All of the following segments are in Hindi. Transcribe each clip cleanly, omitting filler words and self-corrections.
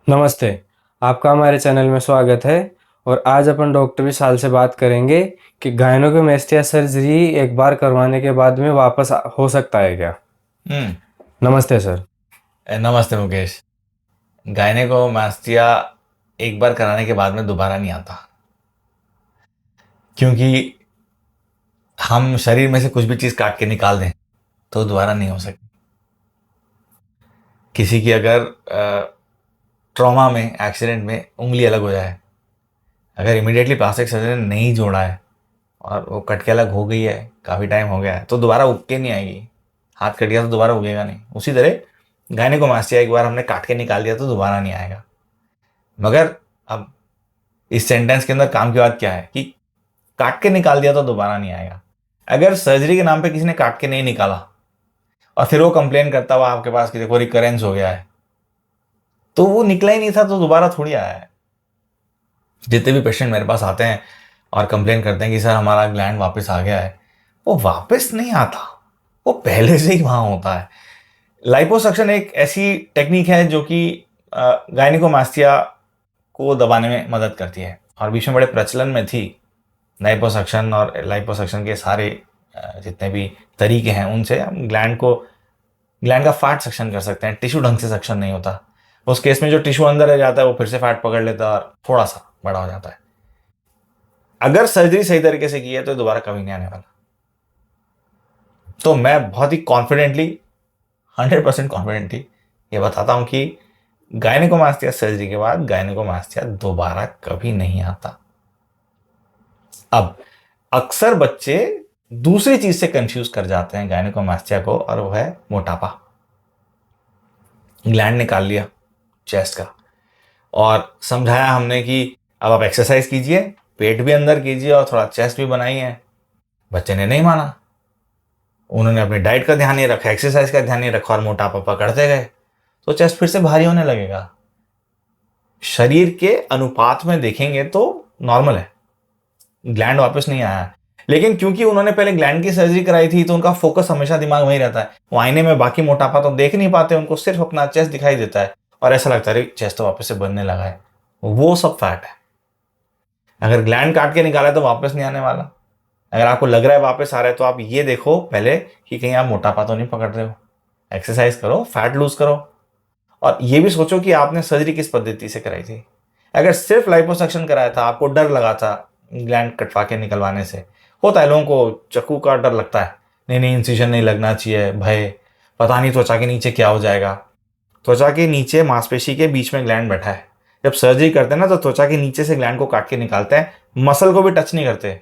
नमस्ते। आपका हमारे चैनल में स्वागत है। और आज अपन डॉक्टर विशाल से बात करेंगे कि गायनेकोमेस्टिया सर्जरी एक बार करवाने के बाद में वापस हो सकता है क्या। हम्म। नमस्ते सर। नमस्ते मुकेश। गायनेकोमास्टिया एक बार कराने के बाद में दोबारा नहीं आता, क्योंकि हम शरीर में से कुछ भी चीज़ काट के निकाल दें तो दोबारा नहीं हो सकती। किसी की अगर ट्रॉमा में, एक्सीडेंट में उंगली अलग हो जाए, अगर इमिडिएटली प्लास्टिक सर्जन ने नहीं जोड़ा है और वो कट के अलग हो गई है, काफ़ी टाइम हो गया है, तो दोबारा उग के नहीं आएगी। हाथ कट गया तो दोबारा उगेगा नहीं। उसी तरह गायनेकोमास्टिया एक बार हमने काट के निकाल दिया तो दोबारा नहीं आएगा। मगर अब इस सेंटेंस के अंदर काम की बात क्या है कि काट के निकाल दिया तो दोबारा नहीं आएगा। अगर सर्जरी के नाम पे किसी ने काट के नहीं निकाला और फिर वो कंप्लेन करता हुआ आपके पास कि देखो रिकरेंस हो गया है, तो वो निकला ही नहीं था तो दोबारा थोड़ी आया है। जितने भी पेशेंट मेरे पास आते हैं और कंप्लेन करते हैं कि सर हमारा ग्लैंड वापस आ गया है, वो वापस नहीं आता, वो पहले से ही वहां होता है। लाइपोसक्शन एक ऐसी टेक्निक है जो कि गायनेकोमास्टिया को दबाने में मदद करती है और बीच में बड़े प्रचलन में थी। लाइपोसक्शन और लाइपोसक्शन के सारे जितने भी तरीके हैं उनसे हम ग्लैंड का फैट सक्शन कर सकते हैं। टिश्यू ढंग से सक्शन नहीं होता। उस केस में जो टिश्यू अंदर रह जाता है वो फिर से फैट पकड़ लेता है और थोड़ा सा बड़ा हो जाता है। अगर सर्जरी सही तरीके से की है तो दोबारा कभी नहीं आने वाला। तो मैं बहुत ही कॉन्फिडेंटली, 100% कॉन्फिडेंटली ये बताता हूं कि गायनेकोमास्टिया सर्जरी के बाद गायनेकोमास्टिया दोबारा कभी नहीं आता। अब अक्सर बच्चे दूसरी चीज से कंफ्यूज कर जाते हैं गायनेकोमास्टिया को, और वो है मोटापा। ग्लैंड निकाल लिया चेस्ट का और समझाया हमने कि अब आप एक्सरसाइज कीजिए, पेट भी अंदर कीजिए और थोड़ा चेस्ट भी बनाइए। बच्चे ने नहीं माना। उन्होंने अपनी डाइट का ध्यान नहीं रखा, एक्सरसाइज का ध्यान नहीं रखा और मोटापा पकड़ते गए, तो चेस्ट फिर से भारी होने लगेगा। शरीर के अनुपात में देखेंगे तो नॉर्मल है, ग्लैंड वापस नहीं आया। लेकिन क्योंकि उन्होंने पहले ग्लैंड की सर्जरी कराई थी तो उनका फोकस हमेशा दिमाग में ही रहता है। वो आईने में बाकी मोटापा तो देख नहीं पाते, उनको सिर्फ अपना चेस्ट दिखाई देता है और ऐसा लगता है चेस्ट तो वापस से बनने लगा है। वो सब फैट है। अगर ग्लैंड काट के निकाला है तो वापस नहीं आने वाला। अगर आपको लग रहा है वापस आ रहा है तो आप ये देखो पहले कि कहीं आप मोटापा तो नहीं पकड़ रहे हो। एक्सरसाइज करो, फैट लूज करो और ये भी सोचो कि आपने सर्जरी किस पद्धति से कराई थी। अगर सिर्फ लाइपोसक्शन कराया था, आपको डर लगा था ग्लैंड कटवा के निकलवाने से, होता है लोगों को चाकू का डर लगता है, नहीं नहीं इंसिजन नहीं लगना चाहिए, भय, पता नहीं त्वचा के नीचे क्या हो जाएगा। त्वचा के नीचे मांसपेशी के बीच में ग्लैंड बैठा है। जब सर्जरी करते हैं ना तो त्वचा के नीचे से ग्लैंड को काट के निकालते हैं, मसल को भी टच नहीं करते।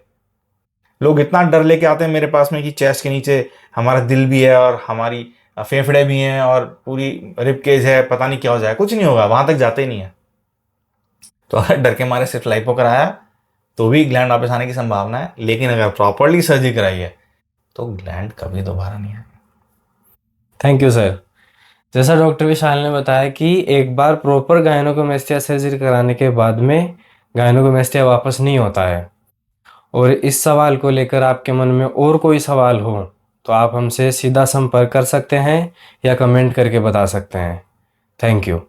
लोग इतना डर लेके आते हैं मेरे पास में कि चेस्ट के नीचे हमारा दिल भी है और हमारी फेफड़े भी हैं और पूरी रिब केज है, पता नहीं क्या हो जाए। कुछ नहीं होगा, वहां तक जाते ही नहीं है। तो अगर डर के मारे सिर्फ लाइपो कराया तो भी ग्लैंड वापस आने की संभावना है, लेकिन अगर प्रॉपरली सर्जरी कराई है तो ग्लैंड कभी दोबारा नहीं आएगा। Thank you sir. जैसा डॉक्टर विशाल ने बताया कि एक बार प्रॉपर गायनेकोमेस्टिया सर्जरी कराने के बाद में गायनेकोमेस्टिया वापस नहीं होता है। और इस सवाल को लेकर आपके मन में और कोई सवाल हो तो आप हमसे सीधा संपर्क कर सकते हैं या कमेंट करके बता सकते हैं। Thank you.